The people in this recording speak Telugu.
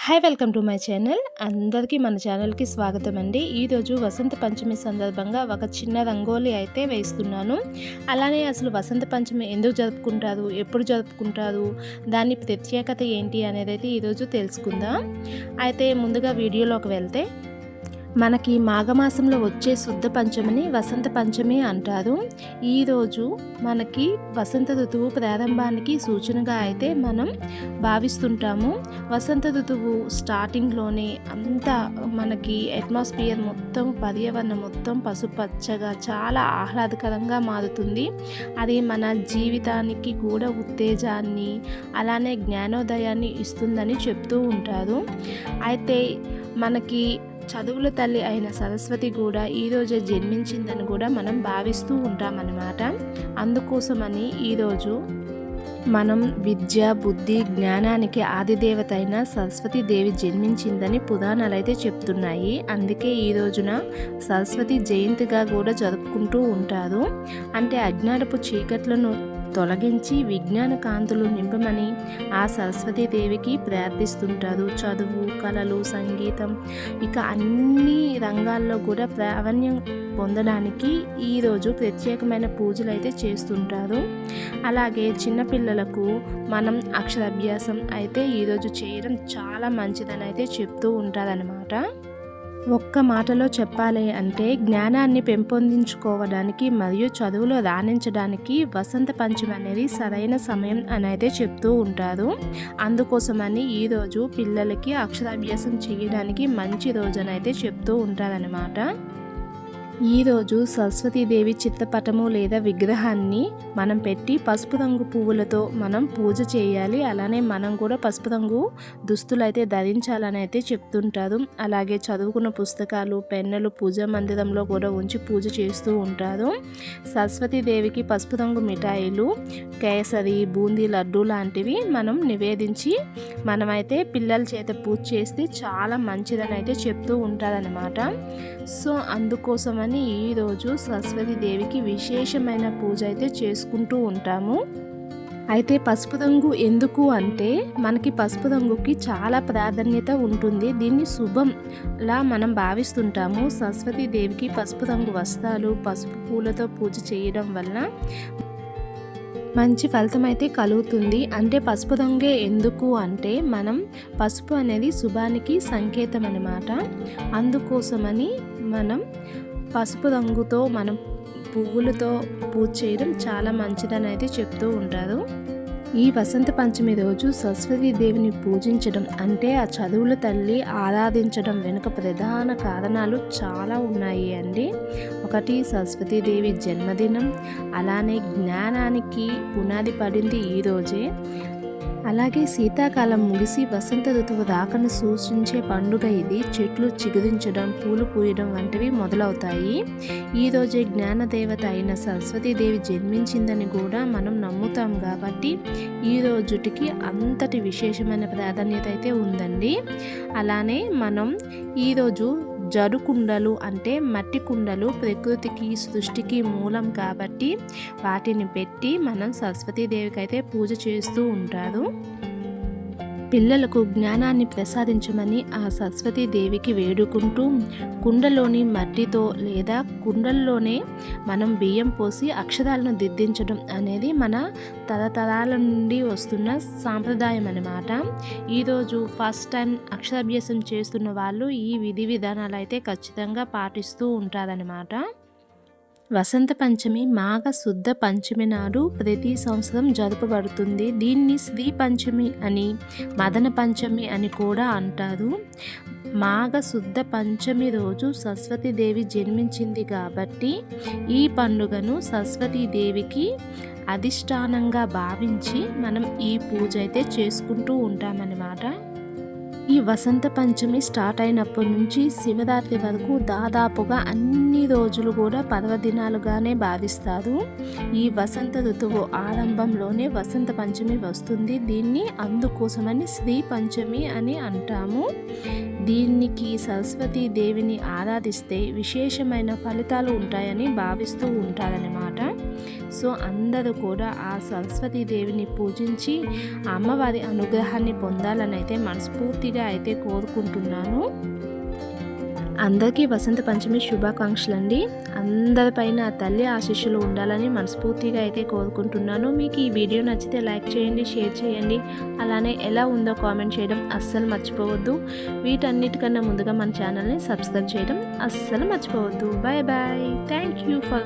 Hi welcome to my channel. అందరికీ మన ఛానల్కి స్వాగతం అండి. ఈరోజు వసంత పంచమి సందర్భంగా ఒక చిన్న రంగోలీ అయితే వేస్తున్నాను. అలానే అసలు వసంత పంచమి ఎందుకు జరుపుకుంటారు, ఎప్పుడు జరుపుకుంటారు, దాని ప్రత్యేకత ఏంటి అనేది అయితే ఈరోజు తెలుసుకుందాం. అయితే ముందుగా వీడియోలోకి వెళ్తే, మనకి మాఘమాసంలో వచ్చే శుద్ధ పంచమిని వసంత పంచమి అంటారు. ఈరోజు మనకి వసంత ఋతువు ప్రారంభానికి సూచనగా అయితే మనం భావిస్తుంటాము. వసంత ఋతువు స్టార్టింగ్లోనే అంతా మనకి అట్మాస్ఫియర్ మొత్తం, పర్యావరణం మొత్తం పసుపచ్చగా చాలా ఆహ్లాదకరంగా మారుతుంది. అది మన జీవితానికి కూడా ఉత్తేజాన్ని, అలానే జ్ఞానోదయాన్ని ఇస్తుందని చెప్తూ ఉంటారు. అయితే మనకి చదువుల తల్లి అయిన సరస్వతి కూడా ఈరోజే జన్మించిందని కూడా మనం భావిస్తూ ఉంటామన్నమాట. అందుకోసమని ఈరోజు మనం విద్య, బుద్ధి, జ్ఞానానికి ఆదిదేవత అయిన సరస్వతి దేవి జన్మించిందని పురాణాలు అయితే చెప్తున్నాయి. అందుకే ఈ రోజున సరస్వతి జయంతిగా కూడా జరుపుకుంటూ ఉంటారు. అంటే అజ్ఞానపు చీకట్లను తొలగించి విజ్ఞాన కాంతులు నింపమని ఆ సరస్వతీదేవికి ప్రార్థిస్తుంటారు. చదువు, కళలు, సంగీతం, ఇక అన్ని రంగాల్లో కూడా ప్రావీణ్యం పొందడానికి ఈరోజు ప్రత్యేకమైన పూజలు అయితే చేస్తుంటారు. అలాగే చిన్నపిల్లలకు మనం అక్షరాభ్యాసం అయితే ఈరోజు చేయడం చాలా మంచిదని అయితే చెప్తూ ఉంటారనమాట. ఒక్క మాటలో చెప్పాలి అంటే, జ్ఞానాన్ని పెంపొందించుకోవడానికి మరియు చదువులో రాణించడానికి వసంత పంచమి అనేది సరైన సమయం అని అయితే చెప్తూ ఉంటారు. అందుకోసమని ఈరోజు పిల్లలకి అక్షరాభ్యాసం చేయడానికి మంచి రోజునైతే చెప్తూ ఉంటారనమాట. ఈరోజు సరస్వతీదేవి చిత్రపటము లేదా విగ్రహాన్ని మనం పెట్టి పసుపు రంగు పువ్వులతో మనం పూజ చేయాలి. అలానే మనం కూడా పసుపు రంగు దుస్తులు అయితే ధరించాలని అయితే చెప్తుంటారు. అలాగే చదువుకున్న పుస్తకాలు, పెన్నులు పూజా మందిరంలో కూడా ఉంచి పూజ చేస్తూ ఉంటారు. సరస్వతీదేవికి పసుపు రంగు మిఠాయిలు, కేసరి, బూందీ లడ్డు లాంటివి మనం నివేదించి మనమైతే పిల్లల చేత పూజ చేస్తే చాలా మంచిదని అయితే చెప్తూ ఉంటారనమాట. సో అందుకోసమని ఈరోజు సరస్వతీదేవికి విశేషమైన పూజ అయితే చేసుకుంటూ ఉంటాము. అయితే పసుపు రంగు ఎందుకు అంటే, మనకి పసుపు రంగుకి చాలా ప్రాధాన్యత ఉంటుంది. దీన్ని శుభంలా మనం భావిస్తుంటాము. సరస్వతీదేవికి పసుపు రంగు వస్త్రాలు, పసుపు పూలతో పూజ చేయడం వలన మంచి ఫలితం అయితే కలుగుతుంది. అంటే పసుపు రంగే ఎందుకు అంటే, మనం పసుపు అనేది శుభానికి సంకేతం అన్నమాట. అందుకోసమని మనం పసుపు రంగుతో మనం పువ్వులతో పూజ చేయడం చాలా మంచిదని అయితే చెప్తూ ఉంటారు. ఈ వసంత పంచమి రోజు సరస్వతీదేవిని పూజించడం అంటే ఆ చదువుల తల్లి ఆరాధించడం వెనుక ప్రధాన కారణాలు చాలా ఉన్నాయి అండి. ఒకటి, సరస్వతీదేవి జన్మదినం, అలానే జ్ఞానానికి పునాది పడింది ఈరోజే. అలాగే శీతాకాలం ముగిసి వసంత ఋతువు రాకను సూచించే పండుగ ఇది. చెట్లు చిగురించడం, పూలు పూయడం వంటివి మొదలవుతాయి. ఈరోజే జ్ఞానదేవత అయిన సరస్వతీదేవి జన్మించిందని కూడా మనం నమ్ముతాం కాబట్టి ఈ రోజుటికి అంతటి విశేషమైన ప్రాధాన్యత అయితే ఉందండి. అలానే మనం ఈరోజు జడు కుండలు అంటే మట్టి కుండలు ప్రకృతికి, సృష్టికి మూలం కాబట్టి వాటిని పెట్టి మనం సరస్వతీదేవికి అయితే పూజ చేస్తూ ఉంటారు. పిల్లలకు జ్ఞానాన్ని ప్రసాదించమని ఆ సరస్వతీదేవికి వేడుకుంటూ కుండలోని మట్టితో లేదా కుండల్లోనే మనం బియ్యం పోసి అక్షరాలను దిద్దించడం అనేది మన తరతరాల నుండి వస్తున్న సాంప్రదాయం అన్నమాట. ఈరోజు ఫస్ట్ టైం అక్షరాభ్యాసం చేస్తున్న వాళ్ళు ఈ విధి విధానాలు అయితే ఖచ్చితంగా పాటిస్తూ ఉంటారన్నమాట. వసంత పంచమి మాఘ శుద్ధ పంచమి నాడు ప్రతి సంవత్సరం జరుపబడుతుంది. దీన్ని శ్రీ పంచమి అని, మదన పంచమి అని కూడా అంటారు. మాఘ శుద్ధ పంచమి రోజు సరస్వతీదేవి జన్మించింది కాబట్టి ఈ పండుగను సరస్వతీదేవికి అధిష్టానంగా భావించి మనం ఈ పూజ అయితే చేసుకుంటూ ఉంటామన్నమాట. ఈ వసంత పంచమి స్టార్ట్ అయినప్పటి నుంచి శివరాత్రి వరకు దాదాపుగా అన్ని రోజులు కూడా పర్వదినాలుగానే భావిస్తారు. ఈ వసంత ఋతువు ఆరంభంలోనే వసంత పంచమి వస్తుంది. దీన్ని అందుకోసమని శ్రీ పంచమి అని అంటాము. దీనికి సరస్వతీ దేవిని ఆరాధిస్తే విశేషమైన ఫలితాలు ఉంటాయని భావిస్తూ ఉంటారన్నమాట. సో అందరూ కూడా ఆ సరస్వతీదేవిని పూజించి అమ్మవారి అనుగ్రహాన్ని పొందాలని అయితే మనస్ఫూర్తిగా అయితే కోరుకుంటున్నాను. అందరికీ వసంత పంచమి శుభాకాంక్షలు అండి. అందరిపైన తల్లి ఆశీస్సులు ఉండాలని మనస్ఫూర్తిగా అయితే కోరుకుంటున్నాను. మీకు ఈ వీడియో నచ్చితే లైక్ చేయండి, షేర్ చేయండి. అలానే ఎలా ఉందో కామెంట్ చేయడం అస్సలు మర్చిపోవద్దు. వీటన్నిటికన్నా ముందుగా మన ఛానల్ని సబ్స్క్రైబ్ చేయడం అస్సలు మర్చిపోవద్దు. Bye bye. Thank you for